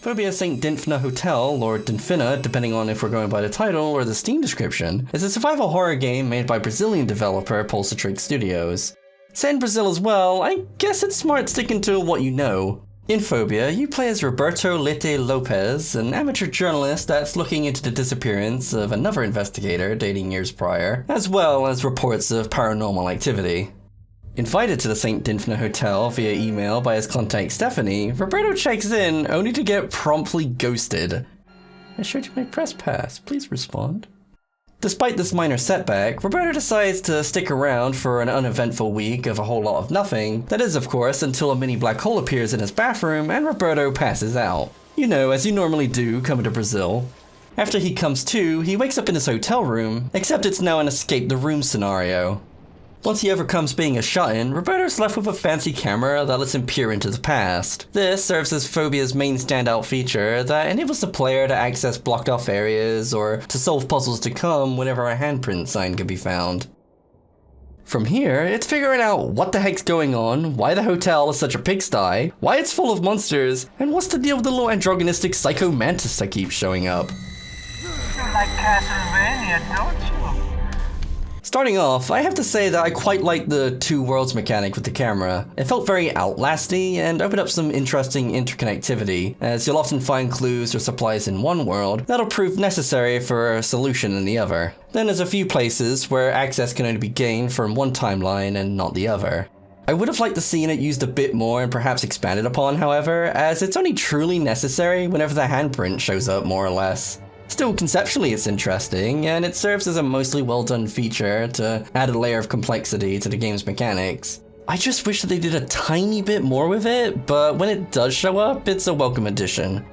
Fobia St Dinfna Hotel, or Dinfna depending on if we're going by the title or the Steam description, is a survival horror game made by Brazilian developer Pulsatrix Studios. Set in Brazil as well, I guess it's smart sticking to what you know. In Fobia, you play as Roberto Lete Lopez, an amateur journalist that's looking into the disappearance of another investigator dating years prior, as well as reports of paranormal activity. Invited to the St. Dinfna Hotel via email by his contact Stephanie, Roberto checks in only to get promptly ghosted. I showed you my press pass, please respond. Despite this minor setback, Roberto decides to stick around for an uneventful week of a whole lot of nothing. That is, of course, until a mini black hole appears in his bathroom and Roberto passes out. You know, as you normally do coming to Brazil. After he comes to, he wakes up in his hotel room, except it's now an escape the room scenario. Once he overcomes being a shut-in, Roberto's left with a fancy camera that lets him peer into the past. This serves as Fobia's main standout feature that enables the player to access blocked off areas or to solve puzzles to come whenever a handprint sign can be found. From here, it's figuring out what the heck's going on, why the hotel is such a pigsty, why it's full of monsters, and what's the deal with the little androgynistic psycho mantis that keeps showing up. You like Castlevania, don't you? Starting off, I have to say that I quite like the two worlds mechanic with the camera. It felt very Outlasty and opened up some interesting interconnectivity, as you'll often find clues or supplies in one world that'll prove necessary for a solution in the other. Then there's a few places where access can only be gained from one timeline and not the other. I would have liked to see it used a bit more and perhaps expanded upon, however, as it's only truly necessary whenever the handprint shows up more or less. Still, conceptually it's interesting, and it serves as a mostly well-done feature to add a layer of complexity to the game's mechanics. I just wish that they did a tiny bit more with it, but when it does show up, it's a welcome addition.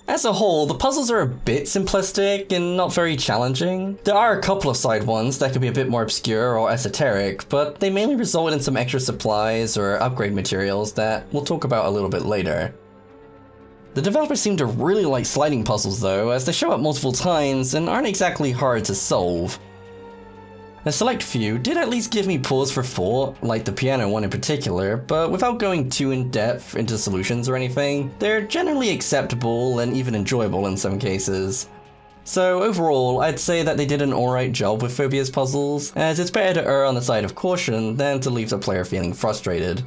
As a whole, the puzzles are a bit simplistic and not very challenging. There are a couple of side ones that could be a bit more obscure or esoteric, but they mainly result in some extra supplies or upgrade materials that we'll talk about a little bit later. The developers seem to really like sliding puzzles though, as they show up multiple times and aren't exactly hard to solve. A select few did at least give me pause for thought, like the piano one in particular, but without going too in depth into solutions or anything, they're generally acceptable and even enjoyable in some cases. So overall, I'd say that they did an alright job with Fobia's puzzles, as it's better to err on the side of caution than to leave the player feeling frustrated.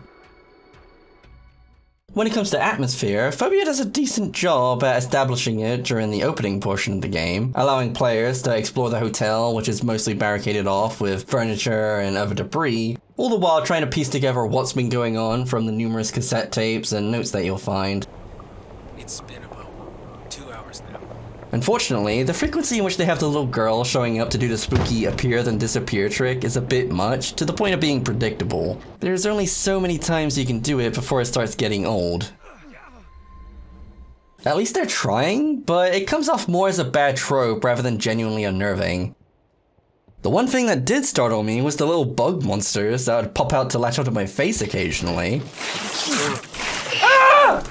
When it comes to atmosphere, Fobia does a decent job at establishing it during the opening portion of the game, allowing players to explore the hotel, which is mostly barricaded off with furniture and other debris, all the while trying to piece together what's been going on from the numerous cassette tapes and notes that you'll find. It's been about 2 hours now. Unfortunately, the frequency in which they have the little girl showing up to do the spooky appear then disappear trick is a bit much, to the point of being predictable. There's only so many times you can do it before it starts getting old. At least they're trying, but it comes off more as a bad trope rather than genuinely unnerving. The one thing that did startle me was the little bug monsters that would pop out to latch onto my face occasionally. Ah!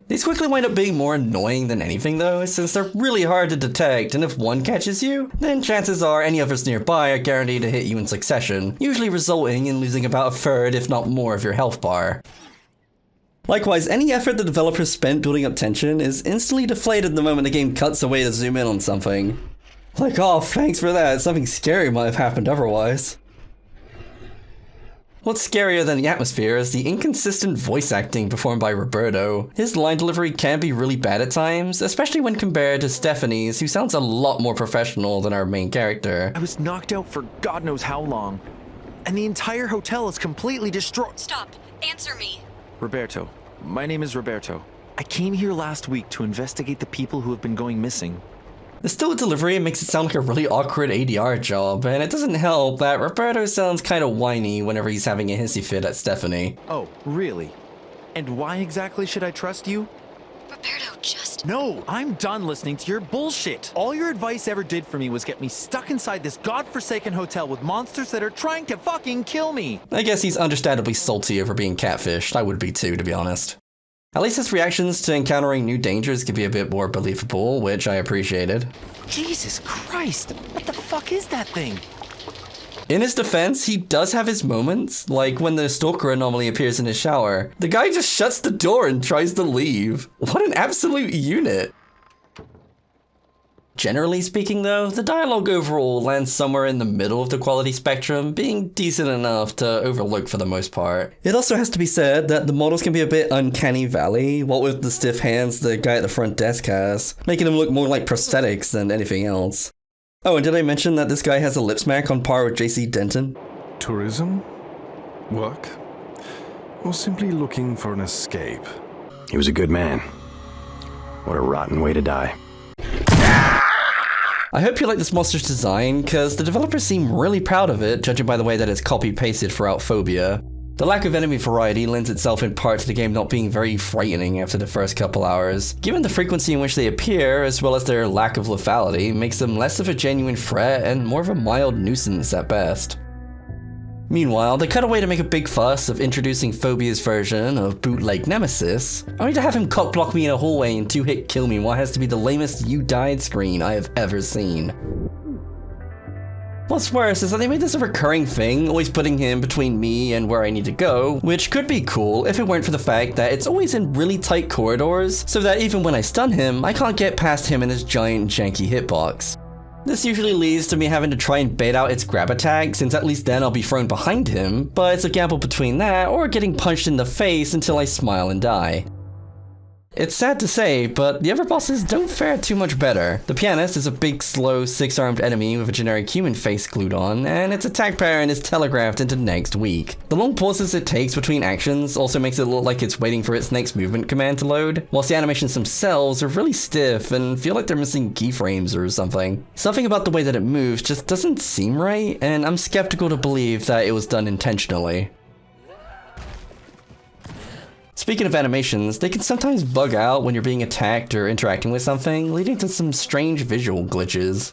These quickly wind up being more annoying than anything though, since they're really hard to detect, and if one catches you, then chances are any others nearby are guaranteed to hit you in succession, usually resulting in losing about a third if not more of your health bar. Likewise, any effort the developers spent building up tension is instantly deflated the moment the game cuts away to zoom in on something. Like, oh, thanks for that, something scary might have happened otherwise. What's scarier than the atmosphere is the inconsistent voice acting performed by Roberto. His line delivery can be really bad at times, especially when compared to Stephanie's, who sounds a lot more professional than our main character. I was knocked out for God knows how long, and the entire hotel is completely destroyed. Stop. Answer me. Roberto. My name is Roberto. I came here last week to investigate the people who have been going missing. The still delivery makes it sound like a really awkward ADR job, and it doesn't help that Roberto sounds kinda whiny whenever he's having a hissy fit at Stephanie. Oh, really? And why exactly should I trust you? Roberto, just... No, I'm done listening to your bullshit. All your advice ever did for me was get me stuck inside this godforsaken hotel with monsters that are trying to fucking kill me. I guess he's understandably salty over being catfished. I would be too, to be honest. At least his reactions to encountering new dangers could be a bit more believable, which I appreciated. Jesus Christ, what the fuck is that thing? In his defense, he does have his moments, like when the stalker anomaly appears in his shower. The guy just shuts the door and tries to leave. What an absolute unit. Generally speaking though, the dialogue overall lands somewhere in the middle of the quality spectrum, being decent enough to overlook for the most part. It also has to be said that the models can be a bit uncanny valley, what with the stiff hands the guy at the front desk has, making them look more like prosthetics than anything else. Oh, and did I mention that this guy has a lip smack on par with JC Denton? Tourism? Work? Or simply looking for an escape? He was a good man. What a rotten way to die. I hope you like this monster's design, cause the developers seem really proud of it, judging by the way that it's copy-pasted throughout Fobia. The lack of enemy variety lends itself in part to the game not being very frightening after the first couple hours. Given the frequency in which they appear, as well as their lack of lethality, makes them less of a genuine threat and more of a mild nuisance at best. Meanwhile, they cut away to make a big fuss of introducing Phobia's version of bootleg Nemesis, only to have him cock-block me in a hallway and two-hit kill me what has to be the lamest "you died" screen I have ever seen. What's worse is that they made this a recurring thing, always putting him between me and where I need to go, which could be cool if it weren't for the fact that it's always in really tight corridors, so that even when I stun him, I can't get past him and his giant janky hitbox. This usually leads to me having to try and bait out its grab attack, since at least then I'll be thrown behind him, but it's a gamble between that or getting punched in the face until I smile and die. It's sad to say, but the other bosses don't fare too much better. The pianist is a big, slow, six-armed enemy with a generic human face glued on, and its attack pattern is telegraphed into next week. The long pauses it takes between actions also makes it look like it's waiting for its next movement command to load, whilst the animations themselves are really stiff and feel like they're missing keyframes or something. Something about the way that it moves just doesn't seem right, and I'm skeptical to believe that it was done intentionally. Speaking of animations, they can sometimes bug out when you're being attacked or interacting with something, leading to some strange visual glitches.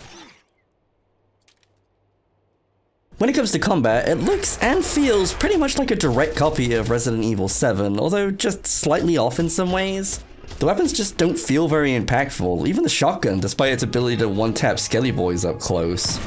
When it comes to combat, it looks and feels pretty much like a direct copy of Resident Evil 7, although just slightly off in some ways. The weapons just don't feel very impactful, even the shotgun, despite its ability to one-tap Skelly Boys up close.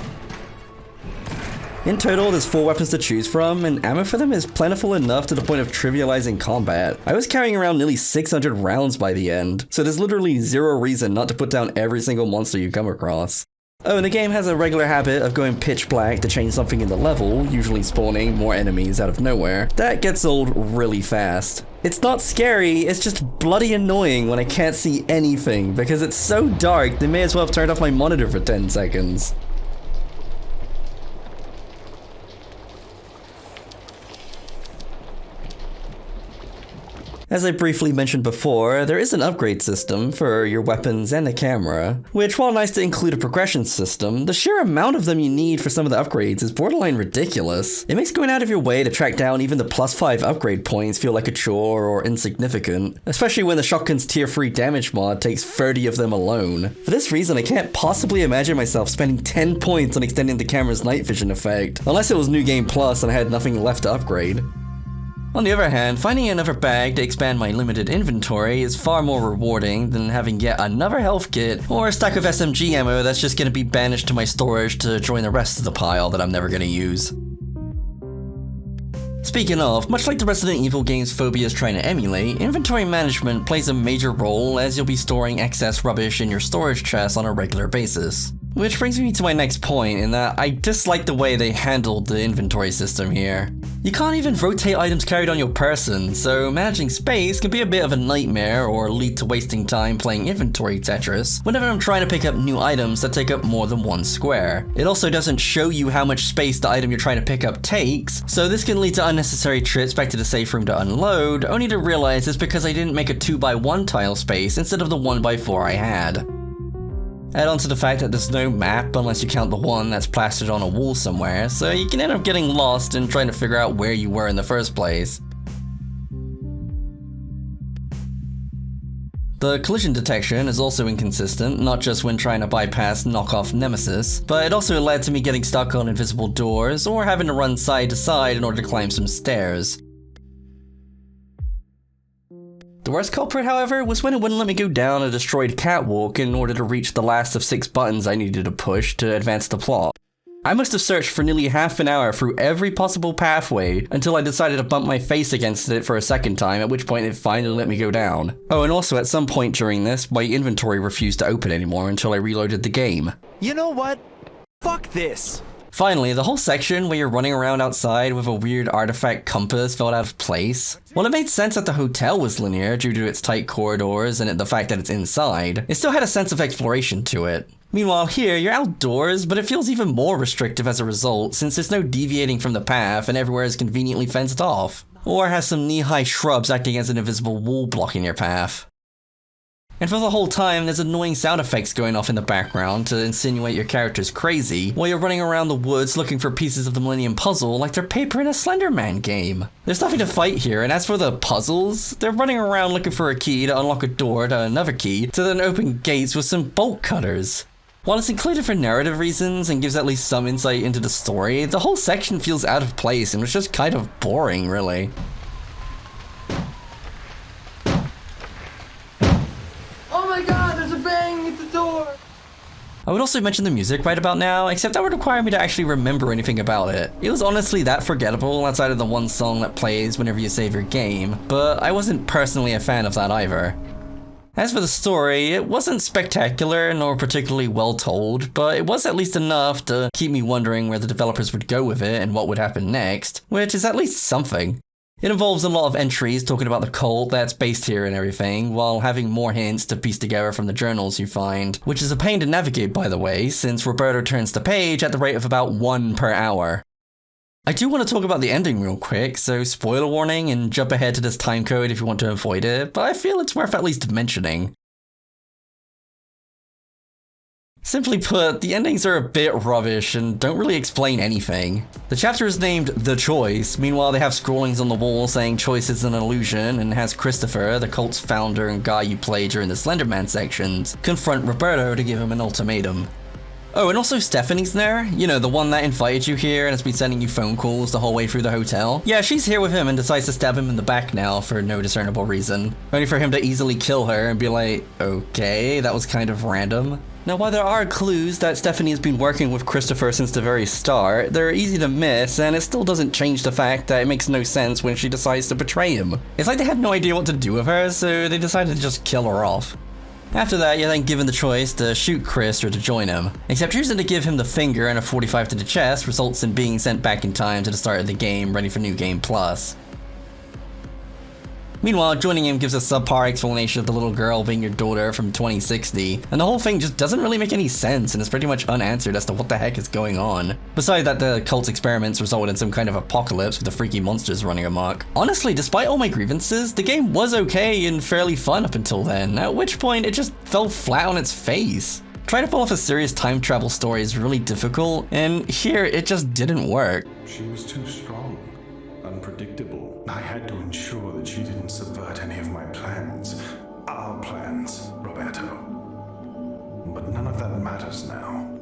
In total, there's 4 weapons to choose from, and ammo for them is plentiful enough to the point of trivializing combat. I was carrying around nearly 600 rounds by the end, so there's literally zero reason not to put down every single monster you come across. Oh, and the game has a regular habit of going pitch black to change something in the level, usually spawning more enemies out of nowhere. That gets old really fast. It's not scary, it's just bloody annoying when I can't see anything, because it's so dark they may as well have turned off my monitor for 10 seconds. As I briefly mentioned before, there is an upgrade system for your weapons and the camera, which while nice to include a progression system, the sheer amount of them you need for some of the upgrades is borderline ridiculous. It makes going out of your way to track down even the +5 upgrade points feel like a chore or insignificant, especially when the shotgun's tier 3 damage mod takes 30 of them alone. For this reason, I can't possibly imagine myself spending 10 points on extending the camera's night vision effect, unless it was New Game Plus and I had nothing left to upgrade. On the other hand, finding another bag to expand my limited inventory is far more rewarding than having yet another health kit or a stack of SMG ammo that's just going to be banished to my storage to join the rest of the pile that I'm never going to use. Speaking of, much like the Resident Evil games Fobia is trying to emulate, inventory management plays a major role as you'll be storing excess rubbish in your storage chests on a regular basis. Which brings me to my next point in that I dislike the way they handled the inventory system here. You can't even rotate items carried on your person, so managing space can be a bit of a nightmare or lead to wasting time playing inventory Tetris whenever I'm trying to pick up new items that take up more than one square. It also doesn't show you how much space the item you're trying to pick up takes, so this can lead to unnecessary trips back to the safe room to unload, only to realize it's because I didn't make a 2x1 tile space instead of the 1x4 I had. Add on to the fact that there's no map unless you count the one that's plastered on a wall somewhere, so you can end up getting lost and trying to figure out where you were in the first place. The collision detection is also inconsistent, not just when trying to bypass knockoff Nemesis, but it also led to me getting stuck on invisible doors or having to run side to side in order to climb some stairs. The worst culprit, however, was when it wouldn't let me go down a destroyed catwalk in order to reach the last of 6 buttons I needed to push to advance the plot. I must have searched for nearly half an hour through every possible pathway until I decided to bump my face against it for a second time, at which point it finally let me go down. Oh, and also at some point during this, my inventory refused to open anymore until I reloaded the game. You know what? Fuck this. Finally, the whole section where you're running around outside with a weird artifact compass felt out of place. While it made sense that the hotel was linear due to its tight corridors and the fact that it's inside, it still had a sense of exploration to it. Meanwhile here, you're outdoors, but it feels even more restrictive as a result since there's no deviating from the path and everywhere is conveniently fenced off, or has some knee-high shrubs acting as an invisible wall blocking your path. And for the whole time, there's annoying sound effects going off in the background to insinuate your character's crazy, while you're running around the woods looking for pieces of the Millennium Puzzle like they're paper in a Slender Man game. There's nothing to fight here, and as for the puzzles, they're running around looking for a key to unlock a door to another key to then open gates with some bolt cutters. While it's included for narrative reasons and gives at least some insight into the story, the whole section feels out of place and was just kind of boring, really. Oh my god, there's a bang at the door! I would also mention the music right about now, except that would require me to actually remember anything about it. It was honestly that forgettable outside of the one song that plays whenever you save your game, but I wasn't personally a fan of that either. As for the story, it wasn't spectacular nor particularly well told, but it was at least enough to keep me wondering where the developers would go with it and what would happen next, which is at least something. It involves a lot of entries talking about the cult that's based here and everything, while having more hints to piece together from the journals you find, which is a pain to navigate by the way, since Roberto turns the page at the rate of about 1 per hour. I do want to talk about the ending real quick, so spoiler warning and jump ahead to this timecode if you want to avoid it, but I feel it's worth at least mentioning. Simply put, the endings are a bit rubbish and don't really explain anything. The chapter is named The Choice, meanwhile they have scrollings on the wall saying choice is an illusion, and has Christopher, the cult's founder and guy you play during the Slender Man sections, confront Roberto to give him an ultimatum. Oh, and also Stephanie's there, you know, the one that invited you here and has been sending you phone calls the whole way through the hotel. Yeah, she's here with him and decides to stab him in the back now for no discernible reason, only for him to easily kill her and be like, okay, that was kind of random. Now, while there are clues that Stephanie has been working with Christopher since the very start, they're easy to miss, and it still doesn't change the fact that it makes no sense when she decides to betray him. It's like they had no idea what to do with her, so they decided to just kill her off. After that, you're then given the choice to shoot Chris or to join him. Except choosing to give him the finger and a 45 to the chest results in being sent back in time to the start of the game, ready for New Game Plus. Meanwhile, joining him gives a subpar explanation of the little girl being your daughter from 2060, and the whole thing just doesn't really make any sense and is pretty much unanswered as to what the heck is going on. Besides that the cult's experiments result in some kind of apocalypse with the freaky monsters running amok. Honestly, despite all my grievances, the game was okay and fairly fun up until then, at which point it just fell flat on its face. Trying to pull off a serious time travel story is really difficult, and here it just didn't work. She was too strong, unpredictable. I had to ensure that she didn't subvert any of my plans. Our plans, Roberto. But none of that matters now.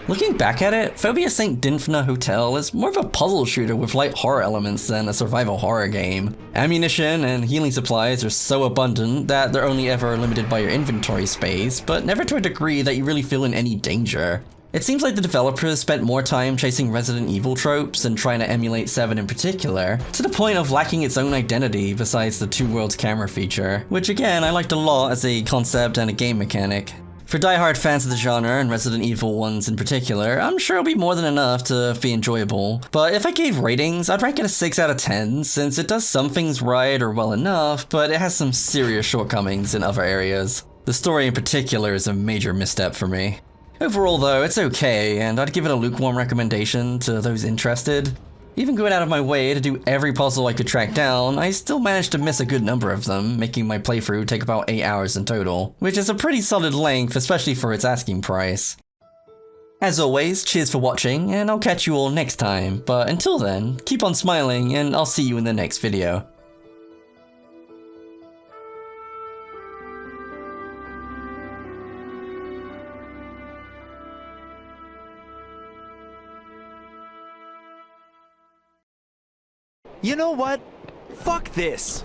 Looking back at it, Fobia St Dinfna Hotel is more of a puzzle shooter with light horror elements than a survival horror game. Ammunition and healing supplies are so abundant that they're only ever limited by your inventory space, but never to a degree that you really feel in any danger. It seems like the developers spent more time chasing Resident Evil tropes and trying to emulate 7 in particular, to the point of lacking its own identity besides the Two Worlds camera feature, which again I liked a lot as a concept and a game mechanic. For die-hard fans of the genre, and Resident Evil ones in particular, I'm sure it'll be more than enough to be enjoyable, but if I gave ratings, I'd rank it a 6 out of 10, since it does some things right or well enough, but it has some serious shortcomings in other areas. The story in particular is a major misstep for me. Overall though, it's okay, and I'd give it a lukewarm recommendation to those interested. Even going out of my way to do every puzzle I could track down, I still managed to miss a good number of them, making my playthrough take about 8 hours in total, which is a pretty solid length, especially for its asking price. As always, cheers for watching, and I'll catch you all next time, but until then, keep on smiling, and I'll see you in the next video. You know what? Fuck this.